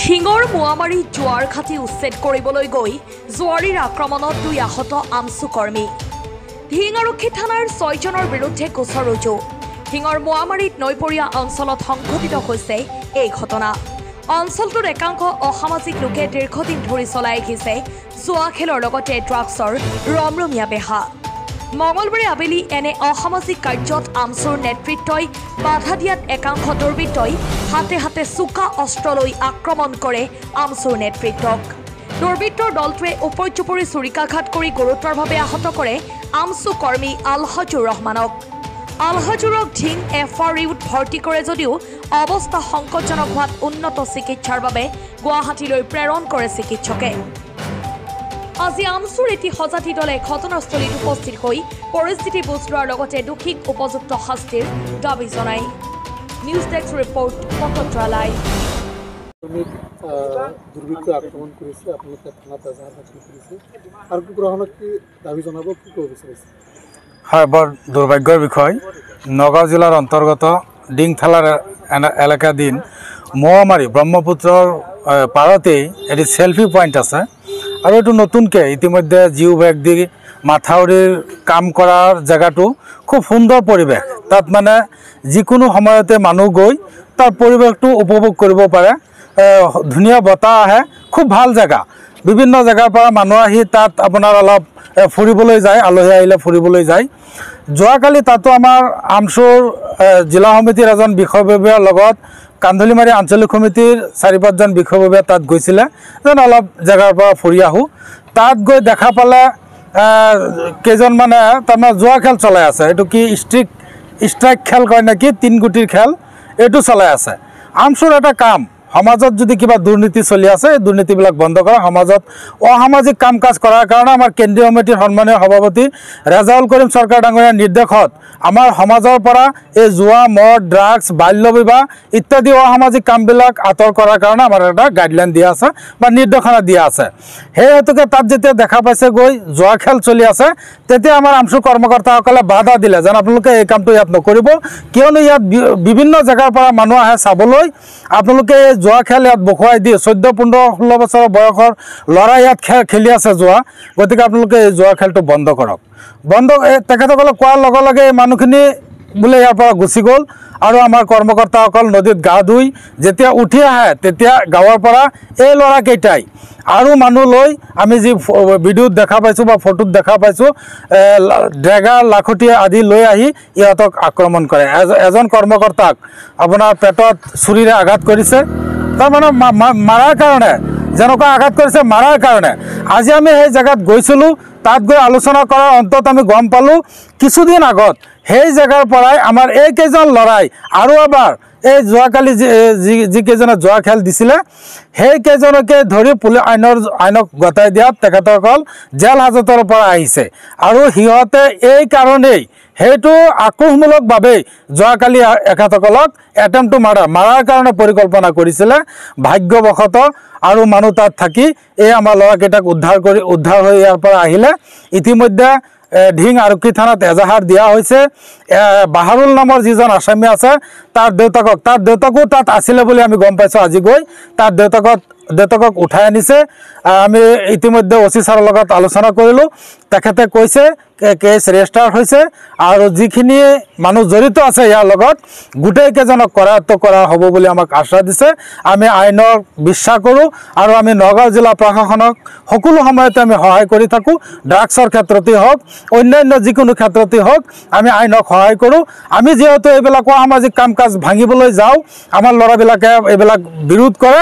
ঢিঙৰ মোৱামাৰী জোৱাৰ খাটি উচ্ছেদ কৰিবলৈ গৈ জোৱাৰীৰ আক্ৰমণত 2 আহত আমছু কৰ্মী। ঢিং আৰক্ষী থানাৰ 6 জনৰ বিৰুদ্ধে গোচৰ ৰুজু। ঢিঙৰ মোৱামাৰীত নৈপৰীয়া অঞ্চলত সংঘটিত হৈছে এই ঘটনা। অঞ্চলটোৰ একাংশ অসামাজিক লোকে দীৰ্ঘদিন ধৰি চলাই আহিছে জোৱা খেলৰ লগতে ড্ৰাগছৰ ৰমৰমীয়া বেহা। মঙলবাৰে আবেলি এনে অসামাজিক কাৰ্যত আমছুৰ নেতৃত্বই বাধা দিয়াত একাংশ দুৰ্বৃত্তই হাতে হাতে চোকা অস্ত্ৰ লৈ আক্ৰমণ কৰে আমছুৰ নেতৃত্বক। দুৰ্বৃত্তৰ দলটোৱে উপৰ্যুপৰি চুৰিকাঘাত কৰি গুৰুতৰভাৱে আহত কৰে আমছু কৰ্মী আলহাজুৰ ৰহমানক। আলহাজুৰক ঢিং FRUত ভৰ্তি কৰে যদিও অৱস্থা সংকটজনক হোৱাত উন্নত চিকিৎসাৰ বাবে গুৱাহাটীলৈ প্ৰেৰণ কৰে চিকিৎসকে। আজি আমছুৰ এটি সজাতি দলে ঘটনাস্থলীত উপস্থিত হৈ পৰিস্থিতি বুজ লোৱাৰ লগতে দোষীক উপযুক্ত শাস্তিৰ দাবী জনায়। নিউজ ডেস্ক ৰিপৰ্ট পটদ্ৰা লাইভ। দুৰ্বৃত্ত আক্ৰমণ কৰিছে, আপোনালোকে থানাত এজাহাৰ দাখিল কৰিছে আৰু কি গ্ৰহণক কি দাবী জনাব, কি ক'ব বিচাৰিছে? হয়, বৰ দুৰ্ভাগ্যৰ বিষয়। নগাঁও জিলাৰ অন্তৰ্গত ডিং থালাৰ এলেকাধীন মোৱামাৰী ব্ৰহ্মপুত্ৰৰ পাৰতেই এটি সেলফি পইণ্ট আছে আৰু এইটো নতুনকৈ ইতিমধ্যে জিও বেগ দি মাথাউৰিৰ কাম কৰাৰ জেগাটো খুব সুন্দৰ পৰিৱেশ। তাত মানে যিকোনো সময়তে মানুহ গৈ তাৰ পৰিৱেশটো উপভোগ কৰিব পাৰে। ধুনীয়া বতাহ আহে, খুব ভাল জেগা। বিভিন্ন জেগাৰ পৰা মানুহ আহি তাত আপোনাৰ অলপ ফুৰিবলৈ যায়, আলহী আহিলে ফুৰিবলৈ যায়। যোৱাকালি তাতো আমাৰ আমছুৰ জিলা সমিতিৰ এজন বিষয়ববীয়াৰ লগত কান্ধলিমাৰী আঞ্চলিক সমিতিৰ 4-5 জন বিষয়ববীয়া তাত গৈছিলে যেন অলপ জেগাৰ পৰা ফুৰি আহোঁ। তাত গৈ দেখা পালে কেইজন মানে তাৰমানে জোৱা খেল চলাই আছে। এইটো কি ষ্ট্ৰাইক খেল কয় নেকি, 3 গুটিৰ খেল, এইটো চলাই আছে। আমছুৰ এটা কাম, সমাজত যদি কিবা দুৰ্নীতি চলি আছে এই দুৰ্নীতিবিলাক বন্ধ কৰা, সমাজত অসামাজিক কাম কাজ কৰাৰ কাৰণে আমাৰ কেন্দ্ৰীয় সমিতিৰ সন্মানীয় সভাপতি ৰেজাউল কৰিম চৰকাৰ ডাঙৰীয়াৰ নিৰ্দেশত আমাৰ সমাজৰ পৰা এই জুৱা, মদ, ড্ৰাগছ, বাল্য বিবাহ ইত্যাদি অসামাজিক কামবিলাক আঁতৰ কৰাৰ কাৰণে আমাৰ এটা গাইডলাইন দিয়া আছে বা নিৰ্দেশনা দিয়া আছে। সেই হেতুকে তাত যেতিয়া দেখা পাইছে গৈ জুৱা খেল চলি আছে, তেতিয়া আমাৰ আমছুৰ কৰ্মকৰ্তাসকলে বাধা দিলে যেন আপোনালোকে এই কামটো ইয়াত নকৰিব, কিয়নো ইয়াত বিভিন্ন জেগাৰ পৰা মানুহ আহে চাবলৈ। আপোনালোকে জুৱা খেল ইয়াত বখুৱাই দিয়ে, 14, 15, 16 বছৰৰ বয়সৰ ল'ৰা ইয়াত খেলি আছে জুৱা, গতিকে আপোনালোকে এই জুৱা খেলটো বন্ধ কৰক। তেখেতসকলে কোৱাৰ লগে লগে এই মানুহখিনি বোলে ইয়াৰ পৰা গুচি গ'ল আৰু আমাৰ কৰ্মকৰ্তাসকল নদীত গা ধুই যেতিয়া উঠি আহে তেতিয়া গাঁৱৰ পৰা এই ল'ৰাকেইটাই আৰু মানুহ লৈ আমি যি ভিডিঅ'ত দেখা পাইছোঁ বা ফটোত দেখা পাইছোঁ ড্ৰেগাৰ, লাখুটি আদি লৈ আহি ইহঁতক আক্ৰমণ কৰে। এজন কৰ্মকৰ্তাক আপোনাৰ পেটত ছুৰীৰে আঘাত কৰিছে, তাৰমানে মাৰাৰ কাৰণে, যেনেকুৱা আঘাত কৰিছে মাৰাৰ কাৰণে। আজি আমি সেই জেগাত গৈছিলোঁ, তাত গৈ আলোচনা কৰাৰ অন্তত আমি গম পালোঁ কিছুদিন আগত সেই জেগাৰ পৰাই আমাৰ এইকেইজন ল'ৰাই আৰু এবাৰ এই যোৱাকালি যিকেইজনে জুৱা খেল দিছিলে সেইকেইজনকে ধৰি আইনক গতাই দিয়াত তেখেতসকল জেল হাজতৰ পৰা আহিছে আৰু সিহঁতে এই কাৰণেই সেইটো আক্ৰোশমূলকভাৱেই যোৱাকালি এখেতসকলক এটেম্প টু মাৰাৰ কাৰণে পৰিকল্পনা কৰিছিলে। ভাগ্যবশতঃ আৰু মানুহ তাত থাকি এই আমাৰ ল'ৰাকেইটাক উদ্ধাৰ হৈ ইয়াৰ পৰা আহিলে। ইতিমধ্যে ঢিং আৰক্ষী থানাত এজাহাৰ দিয়া হৈছে। বাহাৰুল নামৰ যিজন আসামী আছে তাৰ দেউতাকো তাত আছিলে বুলি আমি গম পাইছোঁ। আজি গৈ তাৰ দেউতাকক উঠাই আনিছে। আমি ইতিমধ্যে OC ছাৰৰ লগত আলোচনা কৰিলোঁ, তেখেতে কৈছে কেছ ৰেজিষ্টাৰ হৈছে আৰু যিখিনি মানুহ জড়িত আছে ইয়াৰ লগত গোটেইকেইজনক কৰায়ত্ব কৰা হ'ব বুলি আমাক আশ্বাস দিছে। আমি আইনক বিশ্বাস কৰোঁ আৰু আমি নগাঁও জিলা প্ৰশাসনক সকলো সময়তে আমি সহায় কৰি থাকোঁ। ড্ৰাগছৰ ক্ষেত্ৰতেই হওক, অন্যান্য যিকোনো ক্ষেত্ৰতেই হওক আমি আইনক সহায় কৰোঁ। আমি যিহেতু এইবিলাক অসামাজিক কাম কাজ ভাঙিবলৈ যাওঁ, আমাৰ ল'ৰাবিলাকে এইবিলাক বিৰোধ কৰে,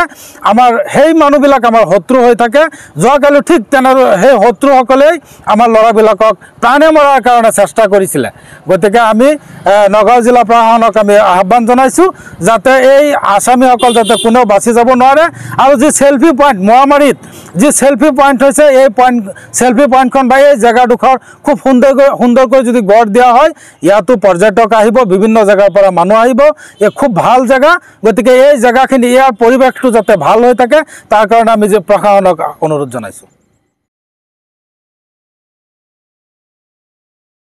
আমাৰ সেই মানুহবিলাক আমাৰ শত্ৰু হৈ থাকে। যোৱাকালি ঠিক তেনেদৰে সেই শত্ৰুসকলেই আমাৰ ল'ৰাবিলাকক প্ৰাণে মৰাৰ কাৰণে চেষ্টা কৰিছিলে। গতিকে আমি নগাঁও জিলা প্ৰশাসনক আমি আহ্বান জনাইছোঁ যাতে এই আসামীসকল যাতে কোনেও বাচি যাব নোৱাৰে আৰু যি সেলফি পইণ্ট মোৱামাৰীত যি সেলফি পইণ্ট হৈছে এই সেলফি পইণ্টখন বা এই জেগাডোখৰ খুব সুন্দৰকৈ যদি গঢ় দিয়া হয়, ইয়াতো পৰ্যটক আহিব, বিভিন্ন জেগাৰ পৰা মানুহ আহিব। এই খুব ভাল জেগা, গতিকে এই জেগাখিনি ইয়াৰ পৰিৱেশটো যাতে ভাল হৈ থাকে তাৰ কাৰণে আমি যে প্ৰশাসনক অনুৰোধ জনাইছোঁ।